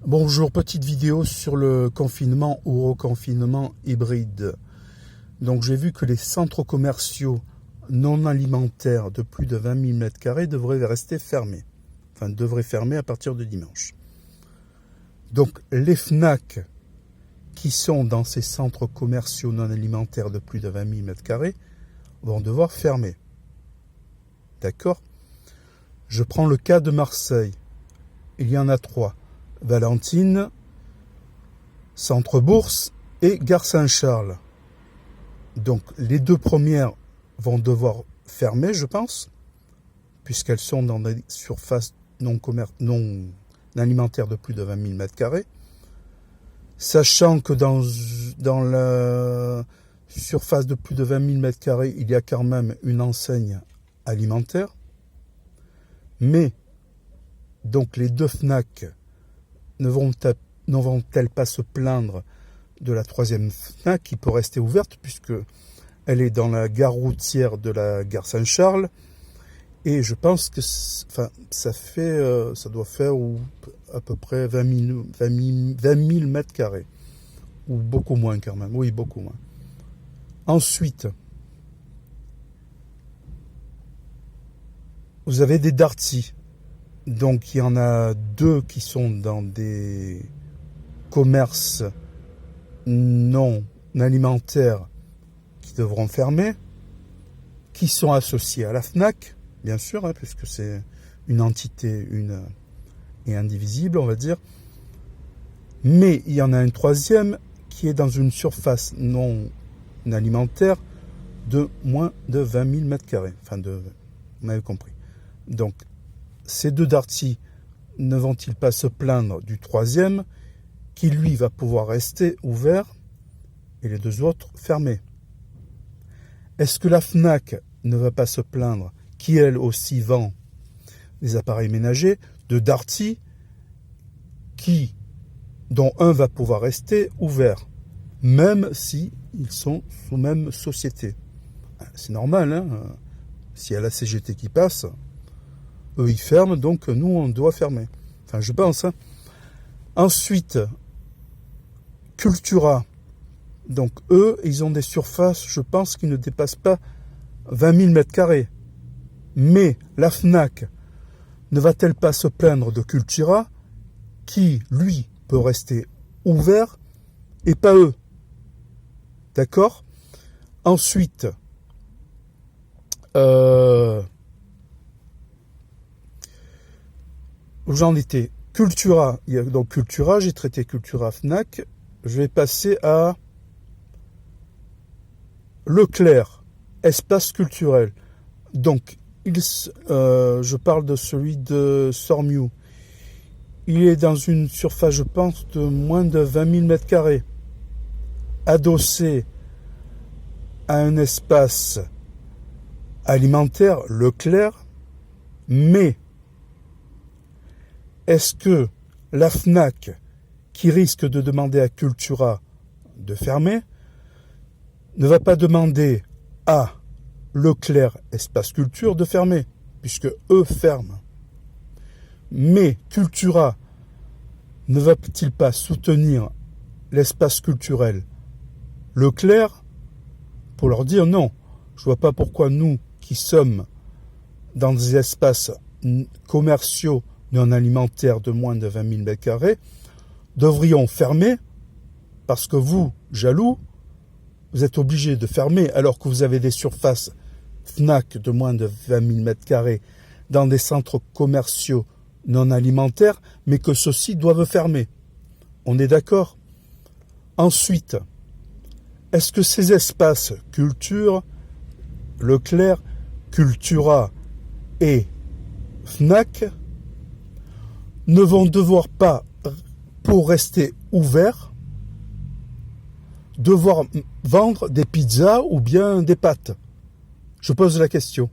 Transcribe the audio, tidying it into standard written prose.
Bonjour, petite vidéo sur le confinement ou reconfinement hybride. Donc j'ai vu que les centres commerciaux non alimentaires de plus de 20 000 m² devraient rester fermés. Enfin, devraient fermer à partir de dimanche. Donc les FNAC qui sont dans ces centres commerciaux non alimentaires de plus de 20 000 m² vont devoir fermer. D'accord ? Je prends le cas de Marseille. Il y en a 3. Valentine, Centre Bourse et Gare Saint-Charles. Donc les 2 premières vont devoir fermer, je pense, puisqu'elles sont dans des surfaces non alimentaires de plus de 20 000 m². Sachant que dans la surface de plus de 20 000 m², il y a quand même une enseigne alimentaire. Mais, donc les 2 FNAC ne vont-elles pas se plaindre de la 3e FNAC qui peut rester ouverte puisque elle est dans la gare routière de la gare Saint-Charles et je pense que ça doit faire à peu près 20 000 m² ou beaucoup moins quand même, oui beaucoup moins. Ensuite, vous avez des Darty. Donc il y en a 2 qui sont dans des commerces non alimentaires qui devront fermer, qui sont associés à la FNAC, bien sûr, puisque c'est une entité une et indivisible, on va dire. Mais il y en a un 3e qui est dans une surface non alimentaire de moins de 20 000 m². Enfin, vous m'avez compris. Donc, ces 2 Darty ne vont-ils pas se plaindre du 3e qui, lui, va pouvoir rester ouvert et les 2 autres fermés? Est-ce que la FNAC ne va pas se plaindre, qui, elle aussi, vend des appareils ménagers, de Darty, dont un va pouvoir rester ouvert, même si ils sont sous même société? C'est normal, s'il y a la CGT qui passe, eux ils ferment, donc nous on doit fermer. Enfin je pense. Ensuite, Cultura. Donc eux, ils ont des surfaces, je pense, qui ne dépassent pas 20 000 m². Mais la FNAC ne va-t-elle pas se plaindre de Cultura, qui, lui, peut rester ouvert, et pas eux? D'accord ? Ensuite, où j'en étais? Cultura. Donc Cultura, j'ai traité Cultura, FNAC. Je vais passer à Leclerc, espace culturel. Donc, je parle de celui de Sormiou. Il est dans une surface, je pense, de moins de 20 000 m², adossé à un espace alimentaire, Leclerc, mais est-ce que la FNAC, qui risque de demander à Cultura de fermer, ne va pas demander à Leclerc Espace Culture de fermer, puisque eux ferment? Mais Cultura ne va-t-il pas soutenir l'espace culturel Leclerc pour leur dire non? Je ne vois pas pourquoi nous, qui sommes dans des espaces commerciaux non alimentaires de moins de 20 000 m², devrions fermer parce que vous, jaloux, vous êtes obligés de fermer alors que vous avez des surfaces FNAC de moins de 20 000 m² dans des centres commerciaux non alimentaires, mais que ceux-ci doivent fermer. On est d'accord? Ensuite, est-ce que ces espaces culture, Leclerc, Cultura et FNAC ne vont devoir pas, pour rester ouverts, devoir vendre des pizzas ou bien des pâtes? Je pose la question.